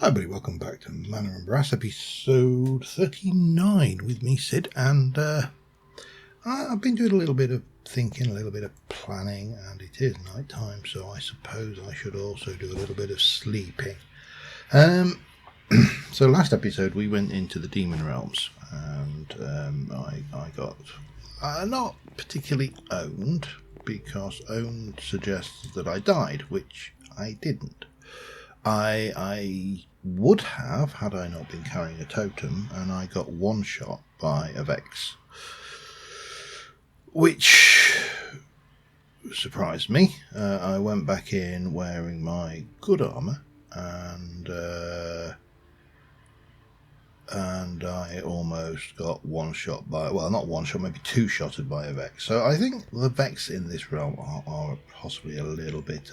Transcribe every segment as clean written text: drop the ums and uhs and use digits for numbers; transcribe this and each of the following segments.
Hi everybody, welcome back to Manor and Brass episode 39 with me, Sid, and I've been doing a little bit of thinking, a little bit of planning, and it is night time, so I suppose I should also do a little bit of sleeping. So last episode we went into the Demon Realms, and I got not particularly owned, because owned suggests that I died, which I didn't. I would have, had I not been carrying a totem, and I got one shot by a Vex, which surprised me. I went back in wearing my good armour, and I almost got one shot by, well, not one shot, maybe two shotted by a Vex. So I think the Vex in this realm are possibly a little bit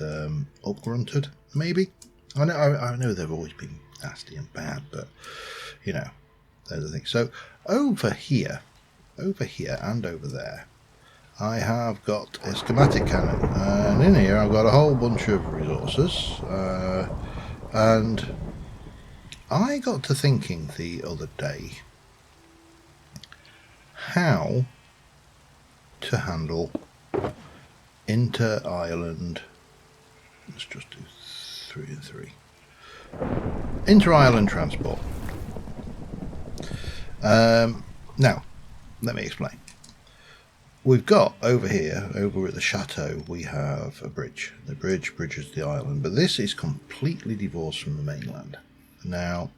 upgrunted, maybe. I know they've always been nasty and bad, but, you know, there's the thing. So over here, and over there, I have got a schematic cannon. And in here I've got a whole bunch of resources. And I got to thinking the other day how to handle inter-island. Let's just do 3 and 3. Inter-island transport. Now, let me explain. We've got over here, over at the chateau, we have a bridge. The bridge bridges the island, but this is completely divorced from the mainland. Now,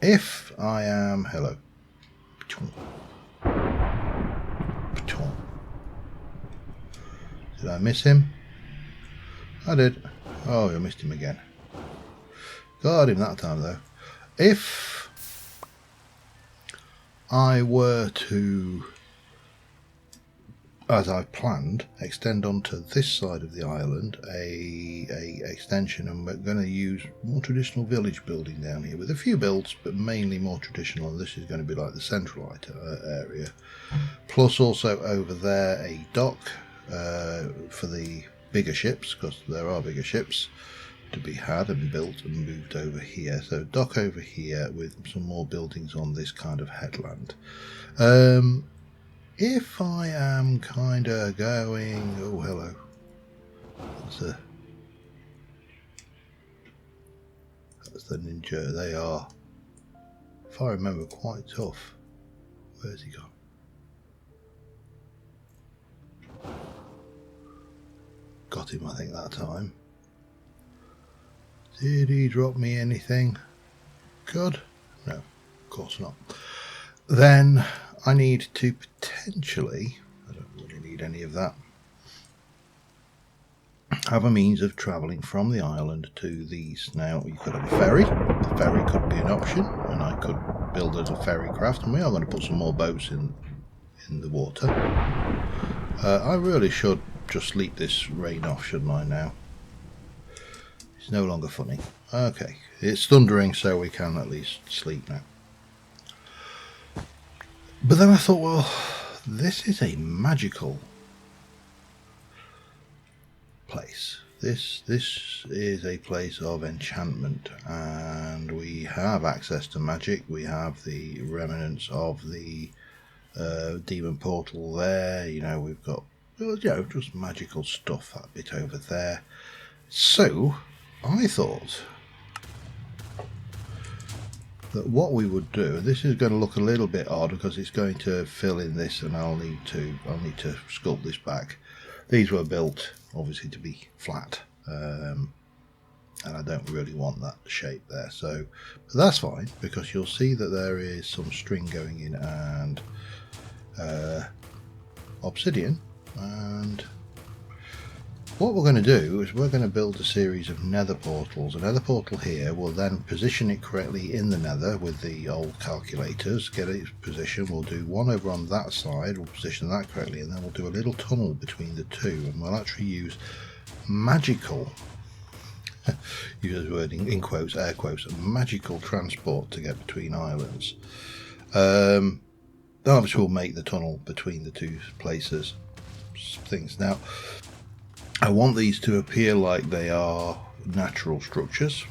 if I am... Hello. Did I miss him? I did. Oh, I missed him again. Got him that time, though. If I were to, as I've planned, extend onto this side of the island a extension, and we're going to use more traditional village building down here with a few builds, but mainly more traditional, and this is going to be like the central area. Plus also over there a dock for the bigger ships, because there are bigger ships to be had and built and moved over here. So dock over here with some more buildings on this kind of headland. If I am kind of going... Oh, hello. That's the ninja. They are, if I remember, quite tough. Where's he gone? Got him, I think, that time. Did he drop me anything good? No, of course not. Then I need to potentially, I don't really need any of that, have a means of travelling from the island to these. Now, you could have a ferry. The ferry could be an option, and I could build as a ferry craft, and we are going to put some more boats in the water. I really should just sleep this rain off, shouldn't I, now? It's no longer funny. Okay, it's thundering, so we can at least sleep now. But then I thought, well, this is a magical place. This is a place of enchantment, and we have access to magic. We have the remnants of the demon portal there. You know, we've got, you know, just magical stuff, that bit over there. So I thought that what we would do, this is going to look a little bit odd because it's going to fill in this, and I'll need to sculpt this back. These were built obviously to be flat, and I don't really want that shape there, so but that's fine, because you'll see that there is some string going in and obsidian. And what we're going to do is we're going to build a series of nether portals. A nether portal here will then position it correctly in the nether with the old calculators, get its position. We'll do one over on that side, we'll position that correctly, and then we'll do a little tunnel between the two, and we'll actually use magical, use the word in quotes, air quotes, magical transport to get between islands. Obviously we'll make the tunnel between the two places things. Now, I want these to appear like they are natural structures,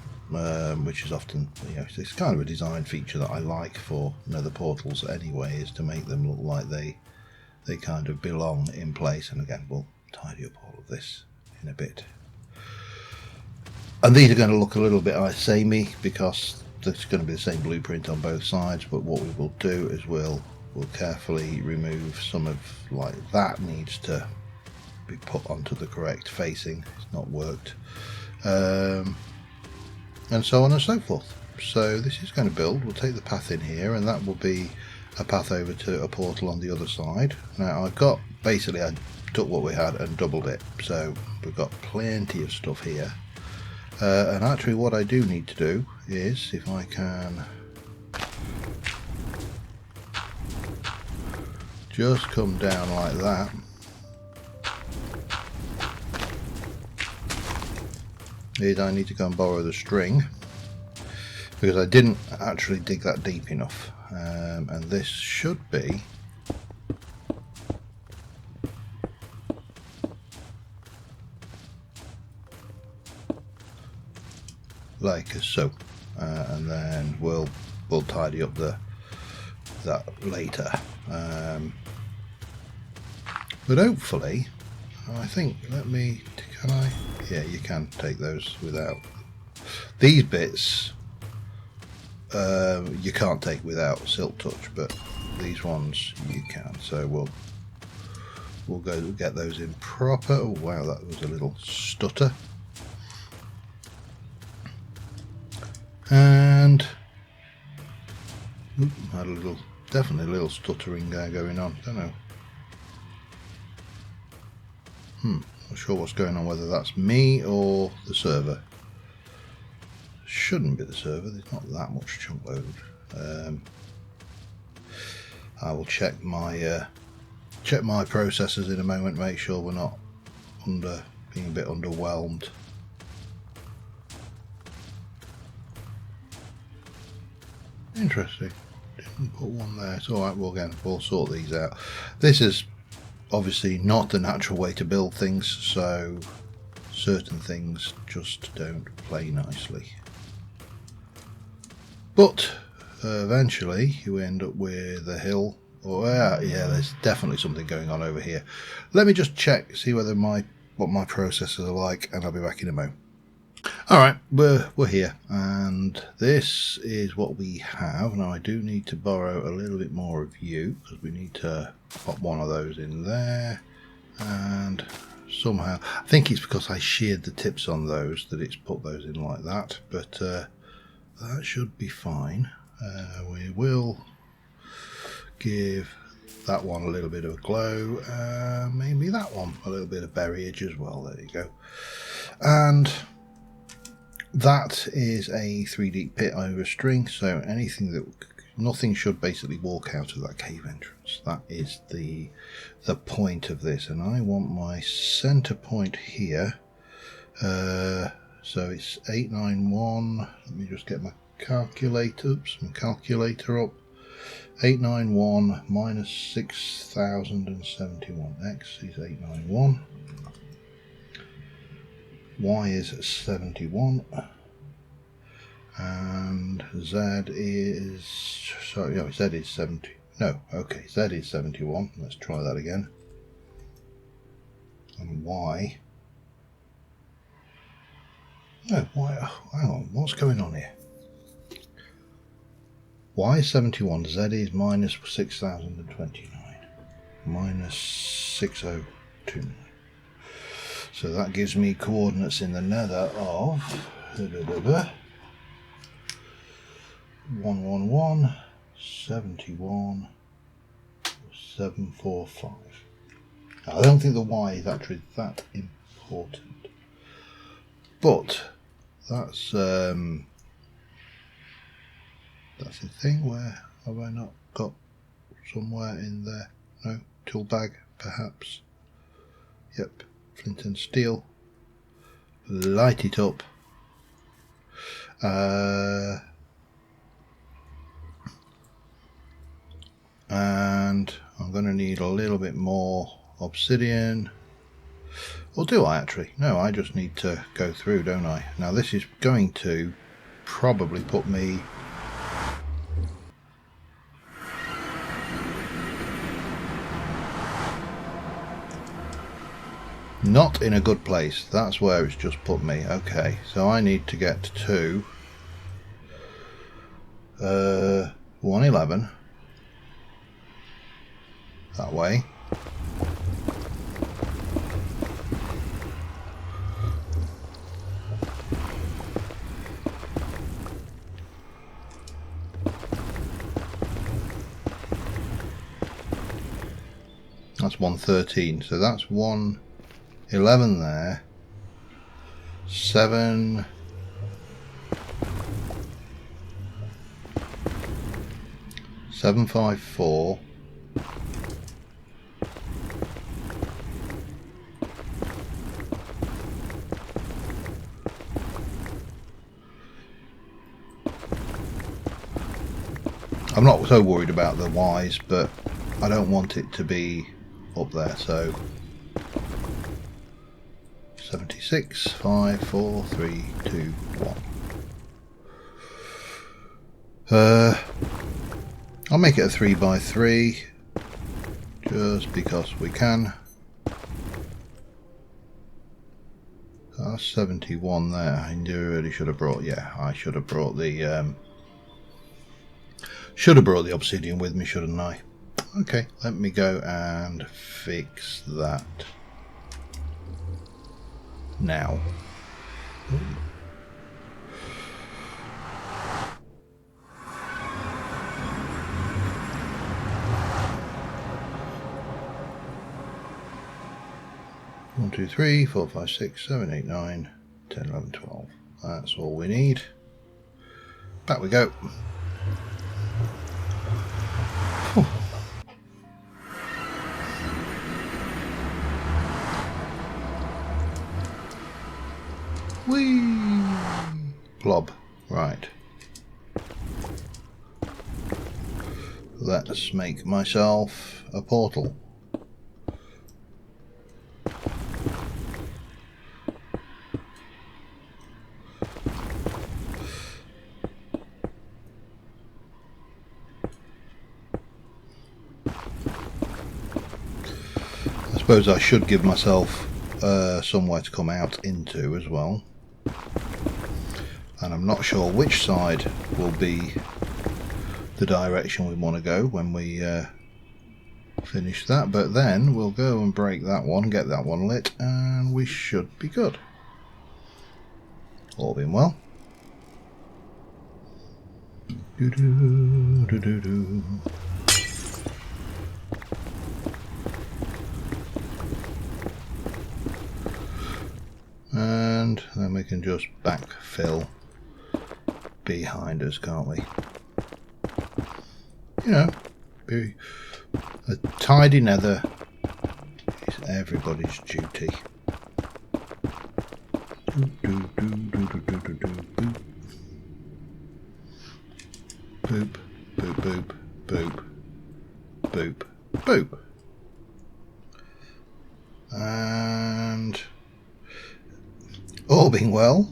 which is often, it's kind of a design feature that I like for nether portals anyway, is to make them look like they kind of belong in place. And again, we'll tidy up all of this in a bit. And these are going to look a little bit samey because there's going to be the same blueprint on both sides, but what we will do is we'll carefully remove some of, like, that needs to be put onto the correct facing. It's not worked. And so on and so forth. So this is going to build. We'll take the path in here, and that will be a path over to a portal on the other side. Now I've got, basically I took what we had and doubled it, so we've got plenty of stuff here. And actually what I do need to do is, if I can just come down like that, is I need to go and borrow the string, because I didn't actually dig that deep enough. And this should be like so, and then we'll tidy up that later. But hopefully, I think, can I? Yeah, you can take those without. These bits you can't take without silk touch, but these ones you can. So we'll go get those in proper. Oh wow, that was a little stutter. And had definitely a little stuttering going on. Don't know. Not sure what's going on, whether that's me or the server. Shouldn't be the server, there's not that much chunk load. I will check my processors in a moment, make sure we're not being a bit underwhelmed. Interesting, didn't put one there. It's alright, we'll sort these out. This is obviously not the natural way to build things, so certain things just don't play nicely. But eventually you end up with a hill. Oh yeah, there's definitely something going on over here. Let me just check, see whether what my processors are like, and I'll be back in a moment. Alright, we're here, and this is what we have. Now I do need to borrow a little bit more of you, because we need to pop one of those in there, and somehow, I think it's because I sheared the tips on those that it's put those in like that, but that should be fine. We will give that one a little bit of a glow, maybe that one a little bit of berryage as well. There you go. And that is a 3D pit over string, so nothing should basically walk out of that cave entrance. That is the point of this, and I want my center point here. So it's 891. Let me just get my calculator up. 891 minus 6071. X is 891. Y is 71, and Z is, sorry, no, Z is 70. No, okay, Z is 71. Let's try that again. And Y. No, Y. Oh, hang on, what's going on here? Y is 71. Z is minus 6029. Minus 6029. So that gives me coordinates in the nether of 111, 71, 745. Now, I don't think the Y is actually that important, but that's the thing. Where have I not got somewhere in there? No, tool bag perhaps. Yep. Flint and steel, light it up, and I'm going to need a little bit more obsidian. Or do I actually? No, I just need to go through, don't I? Now this is going to probably put me not in a good place. That's where it's just put me. Okay, so I need to get to 111 that way. That's 113, so that's 111 there. 7 754. I'm not so worried about the Y's, but I don't want it to be up there, so 76, 5, 4, 3, 2, 1. I'll make it a 3x3 just because we can. That's 71 there. I really should have brought, yeah, I should have brought the obsidian with me, shouldn't I? Okay, let me go and fix that now. Ooh. One, 2, 3, 4, 5, 6, 7, 8, 9, 10, 11, 12. That's all we need. Back we go. Whew. Whee! Blob. Right. Let's make myself a portal. I suppose I should give myself somewhere to come out into as well. And I'm not sure which side will be the direction we want to go when we finish that, but then we'll go and break that one, get that one lit, and we should be good. All being well. And then we can just backfill behind us, can't we? You know, be a tidy nether is everybody's duty. Boop, boop, boop, boop, boop, boop. And all being well,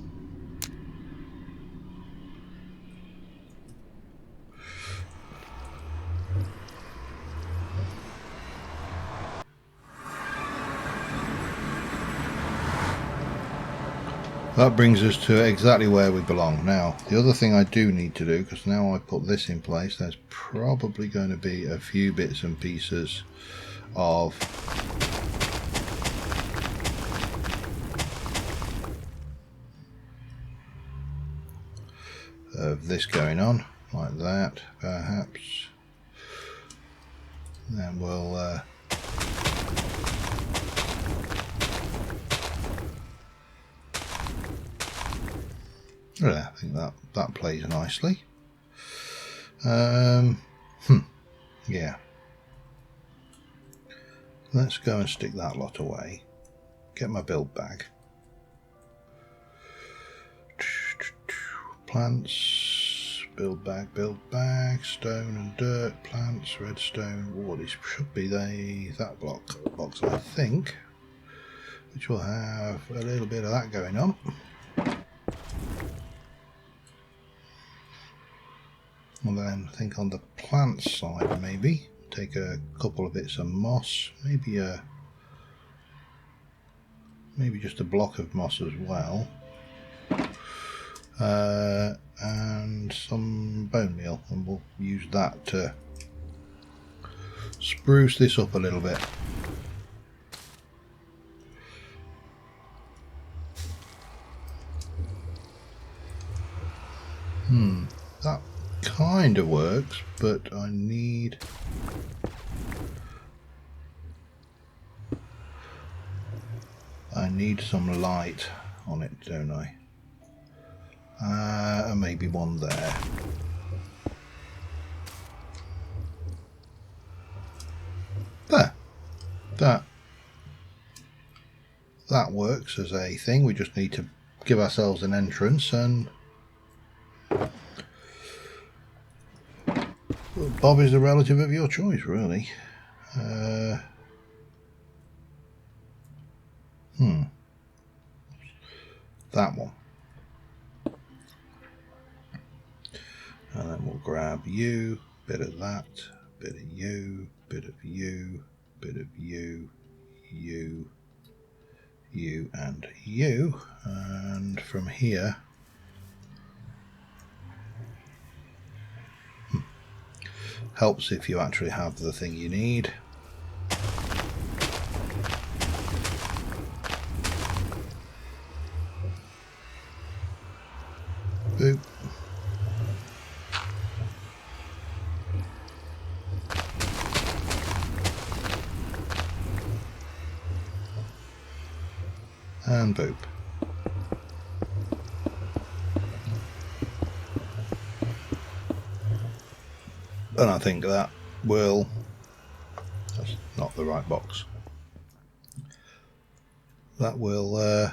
that brings us to exactly where we belong. Now, the other thing I do need to do, because now I put this in place, there's probably going to be a few bits and pieces of this going on, like that, perhaps. Then we'll I think that plays nicely. Yeah. Let's go and stick that lot away. Get my build bag. Plants, build bag, stone and dirt, plants, redstone. Oh, this should be that box, I think, which will have a little bit of that going on. then I think on the plant side maybe take a couple of bits of moss, maybe just a block of moss as well, and some bone meal, and we'll use that to spruce this up a little bit. That kind of works, but I need some light on it, don't I? And maybe one there. There. That works as a thing. We just need to give ourselves an entrance, and Bob is the relative of your choice, really. That one. And then we'll grab you, bit of that, bit of you, bit of you, bit of you, you, and you. And from here, helps if you actually have the thing you need. Boop. And boop. And I think that will, that's not the right box, that will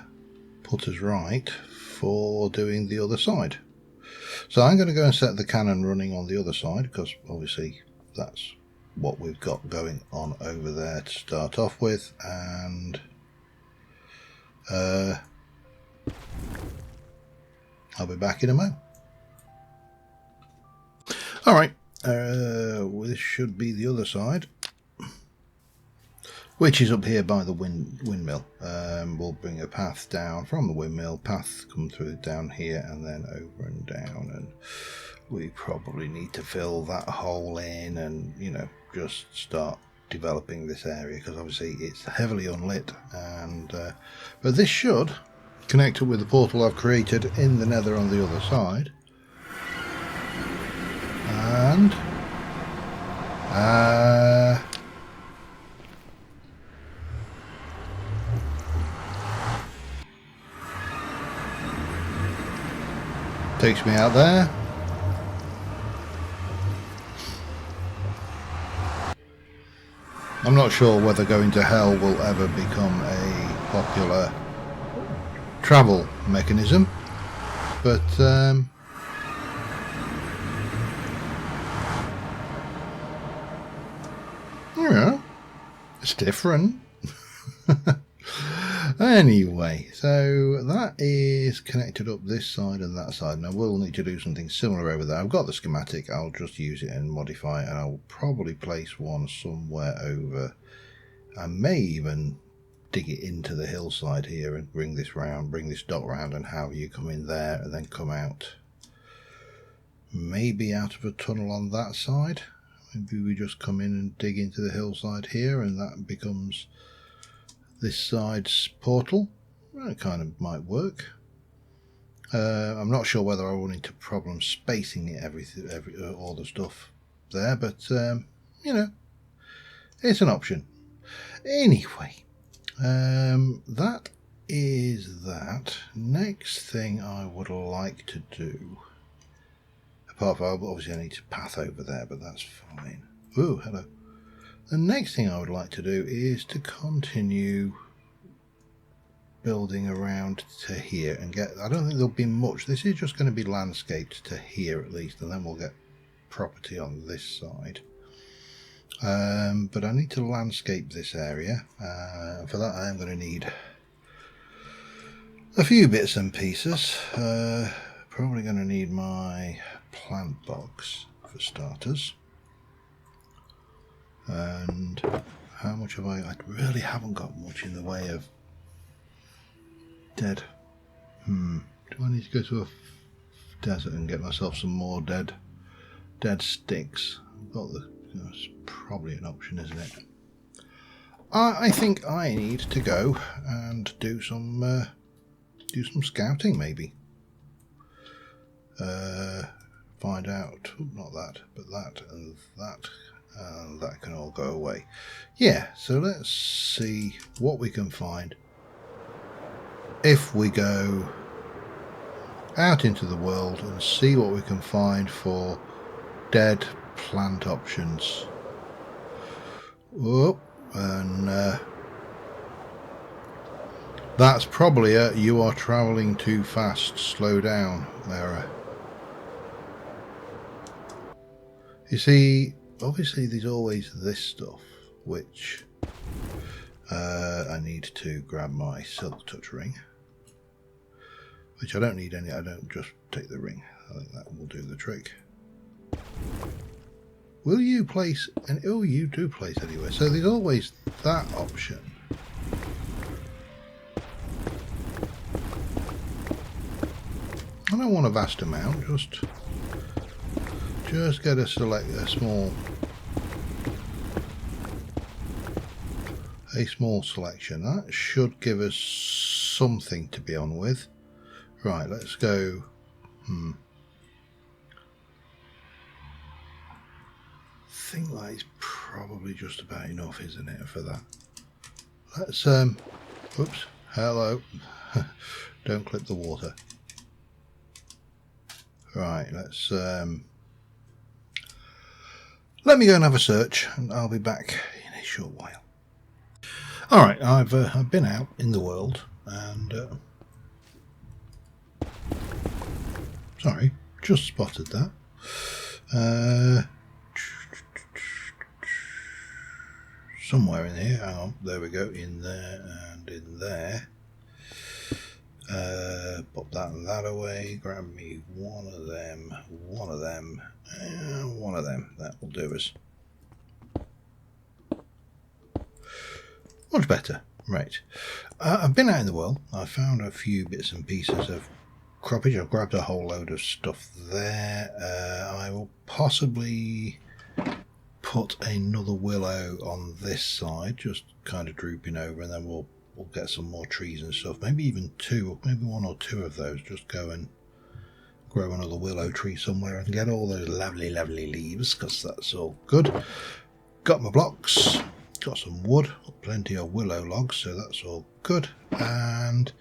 put us right for doing the other side. So I'm going to go and set the cannon running on the other side, because obviously that's what we've got going on over there to start off with, and I'll be back in a moment. Alright, this should be the other side, which is up here by the windmill. We'll bring a path down from the windmill, path come through down here and then over and down, and we probably need to fill that hole in and, you know, just start developing this area, because obviously it's heavily unlit, and but this should connect up with the portal I've created in the nether on the other side, and takes me out there. I'm not sure whether going to hell will ever become a popular travel mechanism, but you know, it's different. Anyway, so that is connected up this side and that side, and I will need to do something similar over there. I've got the schematic, I'll just use it and modify it, and I'll probably place one somewhere over. I may even dig it into the hillside here and bring this round, bring this dot round, and have you come in there and then come out, maybe out of a tunnel on that side. Maybe we just come in and dig into the hillside here, and that becomes this side's portal. That kind of might work. I'm not sure whether I will need to problem spacing it, all the stuff there, but you know, it's an option. Anyway, that is that. Next thing I would like to do, apart from obviously I need to path over there, but that's fine. Ooh, hello. The next thing I would like to do is to continue building around to here and get, I don't think there'll be much, this is just going to be landscaped to here at least, and then we'll get property on this side. But I need to landscape this area. For that I am going to need a few bits and pieces. Probably going to need my plant box for for starters. And how much have I really haven't got much in the way of dead. Do I need to go to a desert and get myself some more dead sticks? I've got that's probably an option, isn't it? I think I need to go and do some scouting, maybe. Find out, not that, but that and that, and that can all go away. Yeah, so let's see what we can find if we go out into the world and see what we can find for dead plant options. Oh, and that's probably a "you are travelling too fast, slow down" error. You see, obviously there's always this stuff which I need to grab my silk touch ring, which I don't need any. I don't just take the ring. I think that will do the trick. Will you place? And oh, you do place anywhere. So there's always that option. I don't want a vast amount. Just get a small selection. That should give us something to be on with. Right, let's go. I think that is probably just about enough, isn't it, for that? Let's oops, hello. Don't clip the water. Right, let's let me go and have a search, and I'll be back in a short while. All right, I've been out in the world, and sorry, just spotted that. Somewhere in here. Hang on, there we go. In there and in there. Pop that and that away. Grab me one of them, and one of them. That will do us. Much better. Right. I've been out in the world. I found a few bits and pieces of croppage. I've grabbed a whole load of stuff there. I will possibly put another willow on this side, just kind of drooping over, and then we'll get some more trees and stuff. Maybe even two, maybe one or two of those. Just go and grow another willow tree somewhere and get all those lovely leaves, because that's all good. Got my blocks, got some wood, got plenty of willow logs, so that's all good. And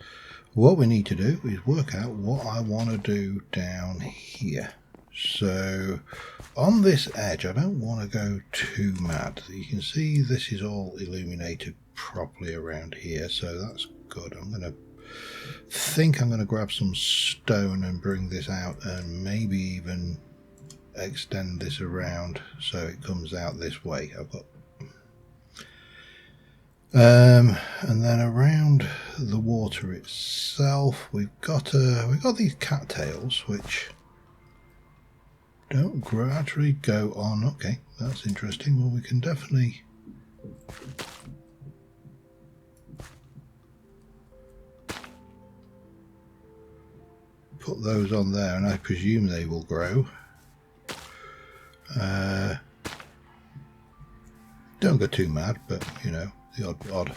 what we need to do is work out what I want to do down here. So on this edge, I don't want to go too mad. You can see this is all illuminated properly around here, so that's good. I'm going to grab some stone and bring this out, and maybe even extend this around so it comes out this way. I've got and then around the water itself, we've got these cattails which don't gradually go on. Okay, that's interesting. Well, we can definitely put those on there, and I presume they will grow. Don't go too mad, but you know, the odd.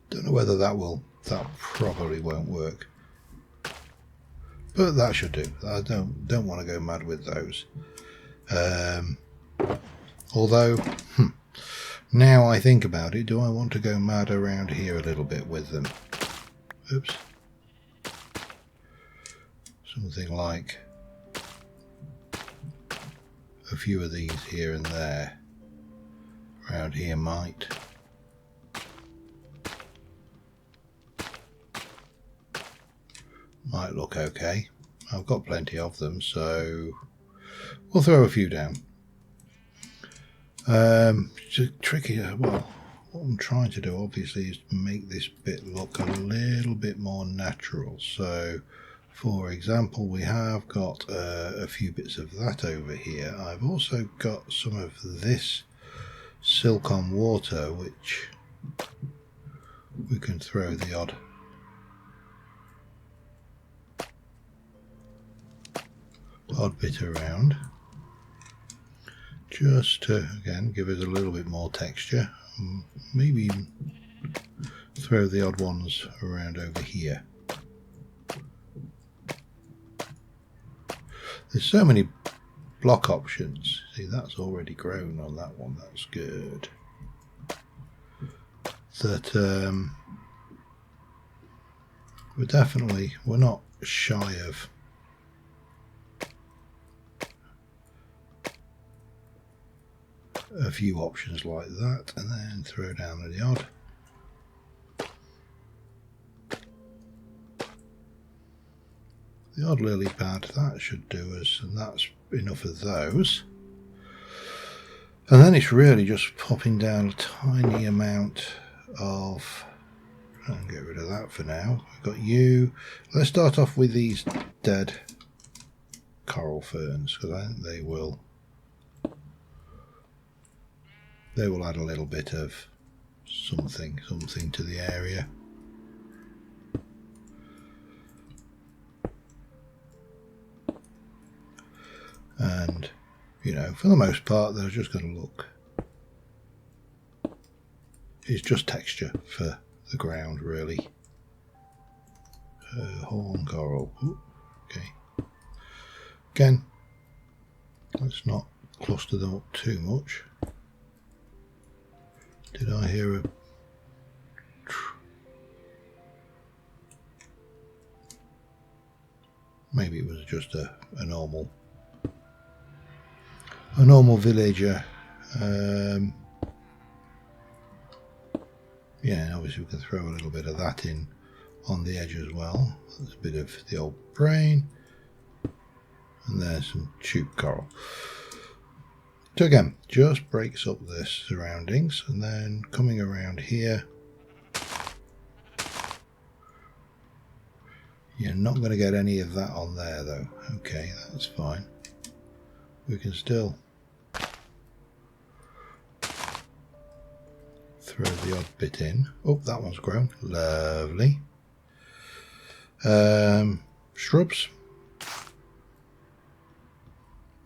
Don't know whether that probably won't work, but that should do. I don't want to go mad with those. Although now I think about it, do I want to go mad around here a little bit with them? Oops. Something like a few of these here and there. Around here might look okay. I've got plenty of them, so we'll throw a few down. It's tricky. Well, what I'm trying to do obviously is make this bit look a little bit more natural. So for example, we have got a few bits of that over here. I've also got some of this silk on water, which we can throw the odd bit around, just to again give it a little bit more texture. Maybe even throw the odd ones around over here. There's so many block options. See, that's already grown on that one. That's good. That we're not shy of a few options like that, and then throw down the odd. The odd lily pad, that should do us, and that's enough of those. And then it's really just popping down a tiny amount of, I'll get rid of that for now. We've got you. Let's start off with these dead coral ferns, because I think they will add a little bit of something to the area. And you know, for the most part, they're just going to look, it's just texture for the ground, really. Horn coral. Ooh, okay. Again, let's not cluster them up too much. Did I hear a... Maybe it was just a normal villager. Yeah, and obviously we can throw a little bit of that in on the edge as well. There's a bit of the old brain, and there's some tube coral. So again, just breaks up the surroundings, and then coming around here, you're not going to get any of that on there though. Okay, that's fine. We can still throw the odd bit in. Oh, that one's grown. Lovely. Shrubs.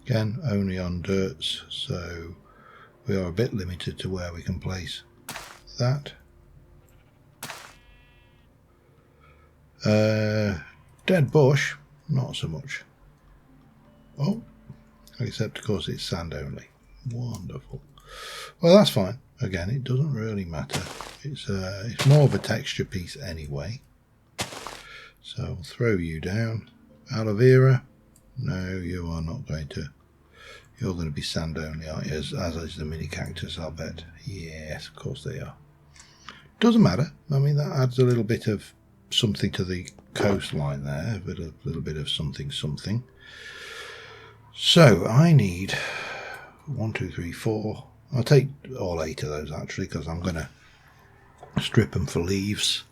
Again, only on dirts, so we are a bit limited to where we can place that. Dead bush, not so much. Oh, except of course it's sand only. Wonderful. Well, that's fine. Again, it doesn't really matter. It's more of a texture piece anyway. So I'll throw you down. Aloe vera. No, you are not going to. You're going to be sand only, aren't you? As is the mini cactus, I'll bet. Yes, of course they are. Doesn't matter. I mean, that adds a little bit of something to the coastline there. A little bit of something. So I need 1, 2, 3, 4. I'll take all 8 of those actually, because I'm going to strip them for leaves.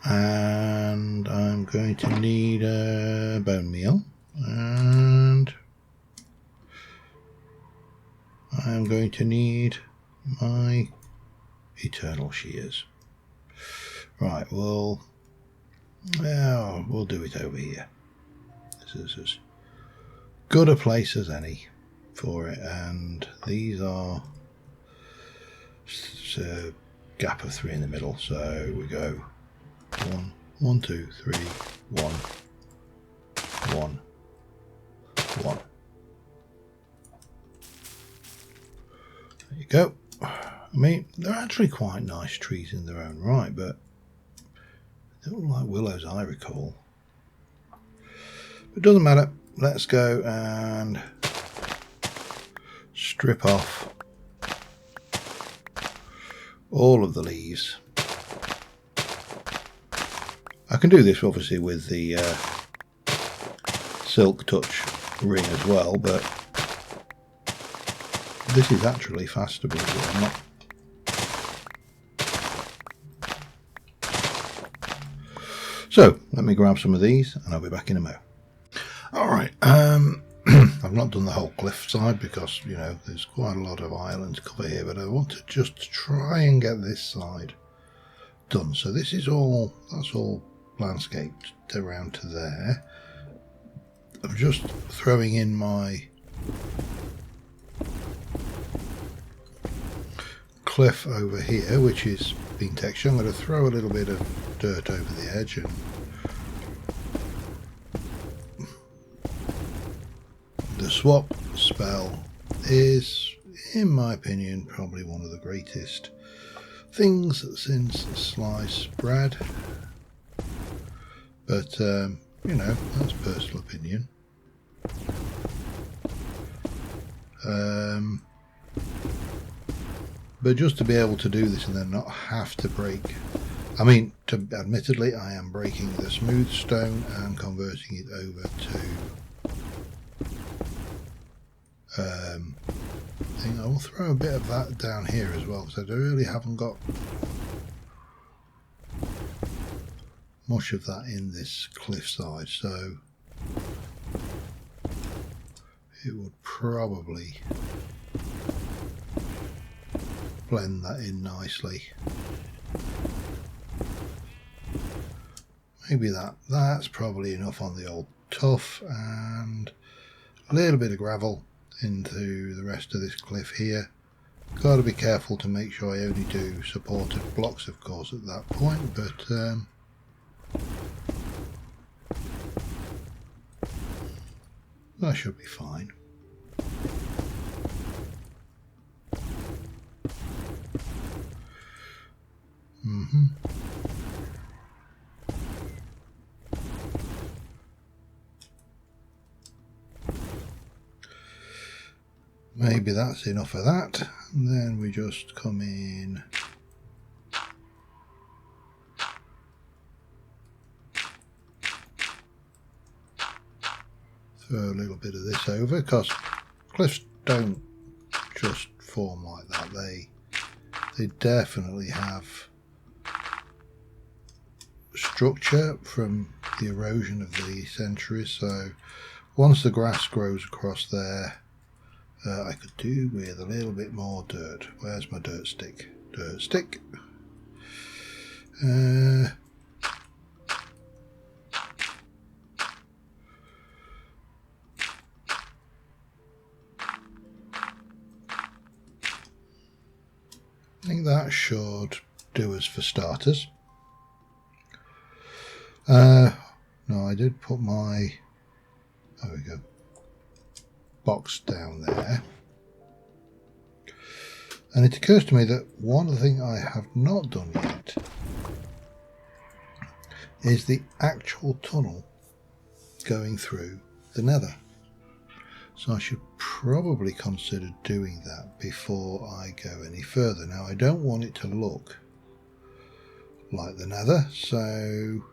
And I'm going to need bone meal. And I'm going to need my eternal shears. Right, we'll do it over here. This is as good a place as any for it, and these are a gap of 3 in the middle, so we go 1, 2, 3, 1, 1, 1. There you go. I mean, they're actually quite nice trees in their own right, but they don't look like willows I recall. But it doesn't matter. Let's go and strip off all of the leaves. I can do this obviously with the silk touch ring as well, but this is actually faster because I'm not So let me grab some of these and I'll be back in a mo. Alright, I've not done the whole cliff side because, you know, there's quite a lot of island to cover here, but I want to just try and get this side done. So this is all, that's all landscaped around to there. I'm just throwing in my cliff over here, which is being textured. I'm going to throw a little bit of dirt over the edge, and the swap spell is, in my opinion, probably one of the greatest things since sliced bread. But you know, that's personal opinion. But just to be able to do this and then not have to break, I mean, admittedly I am breaking the smooth stone and converting it over to I think I will throw a bit of that down here as well, because I really haven't got much of that in this cliffside, so it would probably blend that in nicely. Maybe that's probably enough on the old tuff, and a little bit of gravel into the rest of this cliff here. Got to be careful to make sure I only do supported blocks, of course, at that point, but that should be fine. Maybe that's enough of that, and then we just come in throw a little bit of this over, because cliffs don't just form like that, they definitely have structure from the erosion of the centuries. So once the grass grows across there, I could do with a little bit more dirt. Where's my dirt stick? Dirt stick. I think that should do us for starters. No, I did put my, there we go, box down there. And it occurs to me that one of the things I have not done yet is the actual tunnel going through the nether. So I should probably consider doing that before I go any further. Now, I don't want it to look like the nether, so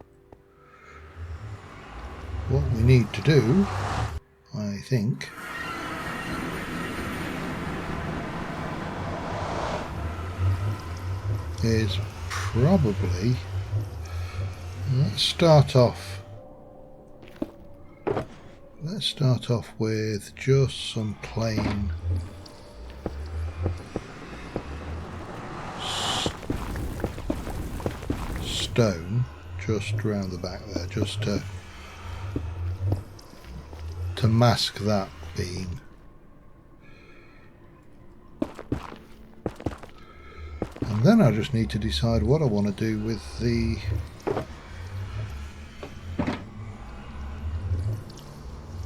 what we need to do, I think, is probably, let's start off with just some plain stone just around the back there, just to mask that beam. And then I just need to decide what I want to do with the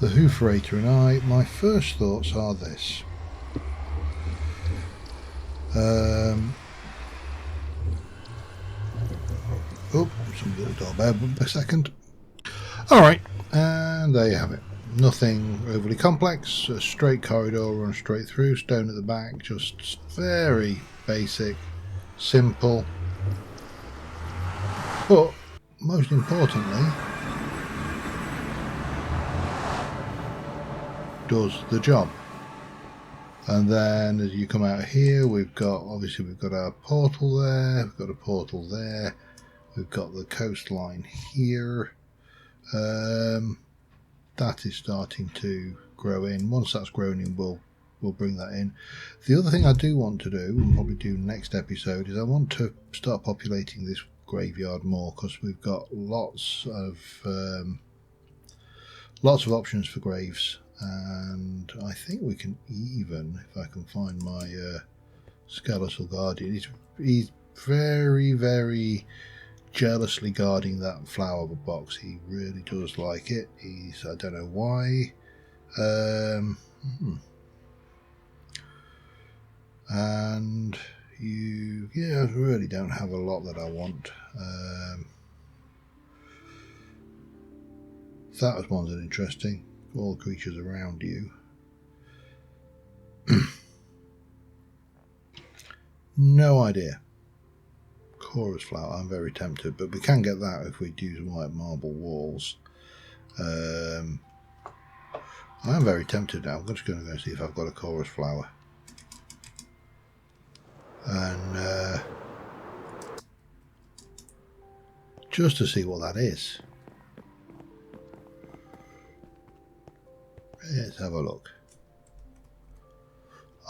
hooferator, and my first thoughts are this. Some little doorbell a second. Alright, and there you have it. Nothing overly complex, a straight corridor, run straight through, stone at the back, just very basic, simple, but most importantly, does the job. And then as you come out here, we've got our portal there, we've got a portal there, We've got the coastline here. That is starting to grow in. Once that's grown in, we'll bring that in. The other thing I do want to do, and probably do next episode, is I want to start populating this graveyard more, because we've got lots of options for graves, and I think we can even, if I can find my skeletal guardian, he's very, very jealously guarding that flower box. He really does like it. I don't know why. And I really don't have a lot that I want. That was one that's interesting. All the creatures around you. No idea. Chorus flower, I'm very tempted, but we can get that if we use white marble walls. I am very tempted now. I'm just going to go see if I've got a chorus flower. And just to see what that is. Let's have a look.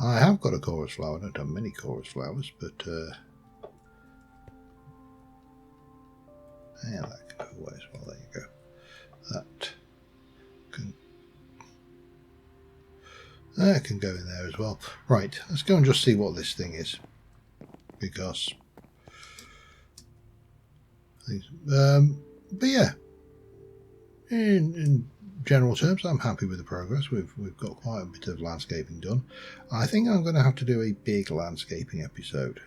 I have got a chorus flower. I don't have many chorus flowers, but yeah, that can go away as well. There you go. That can go in there as well. Right, let's go and just see what this thing is, because but yeah, in general terms, I'm happy with the progress. We've got quite a bit of landscaping done. I think I'm going to have to do a big landscaping episode,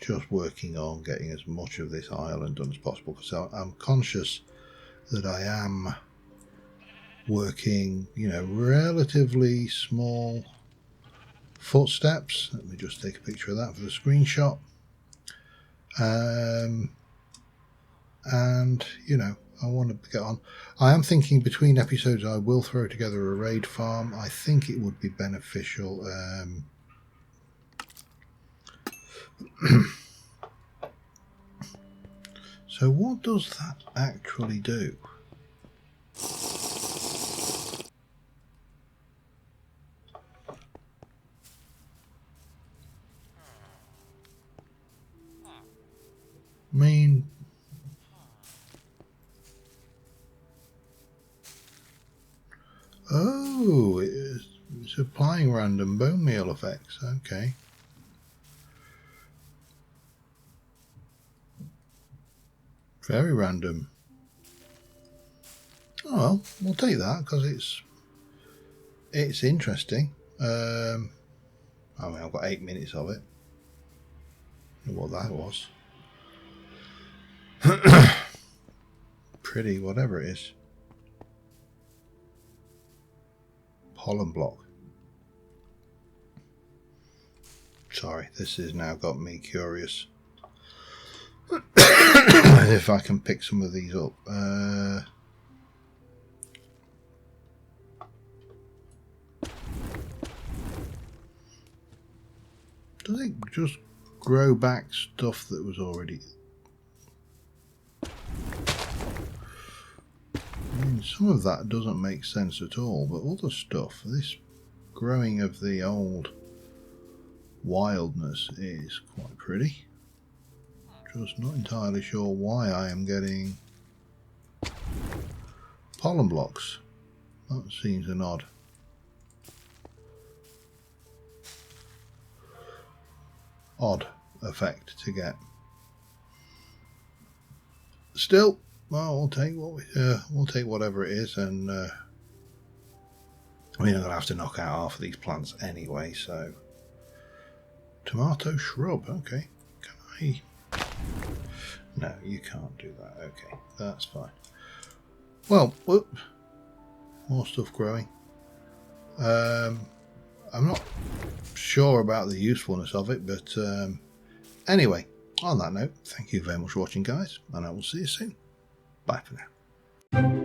just working on getting as much of this island done as possible, because I'm conscious that I am working, relatively small footsteps. Let me just take a picture of that for the screenshot. And I want to get on. I am thinking between episodes I will throw together a raid farm. I think it would be beneficial. So what does that actually do? I mean, oh, it's applying random bone meal effects. Okay. Very random. Oh well, we'll take that because it's interesting. I mean, I've got 8 minutes of it. I don't know what that was. Pretty, whatever it is. Pollen block. Sorry, this has now got me curious. If I can pick some of these up. Does it just grow back stuff that was already... I mean, some of that doesn't make sense at all, but other stuff, this growing of the old wildness is quite pretty. Just not entirely sure why I am getting pollen blocks. That seems an odd effect to get. Still, well, we'll take whatever it is, and I mean, I'm gonna have to knock out half of these plants anyway. So, tomato shrub. Okay, can I? No, you can't do that. Okay, that's fine. Well, whoop, more stuff growing. I'm not sure about the usefulness of it, but anyway, on that note, thank you very much for watching, guys, and I will see you soon. Bye for now.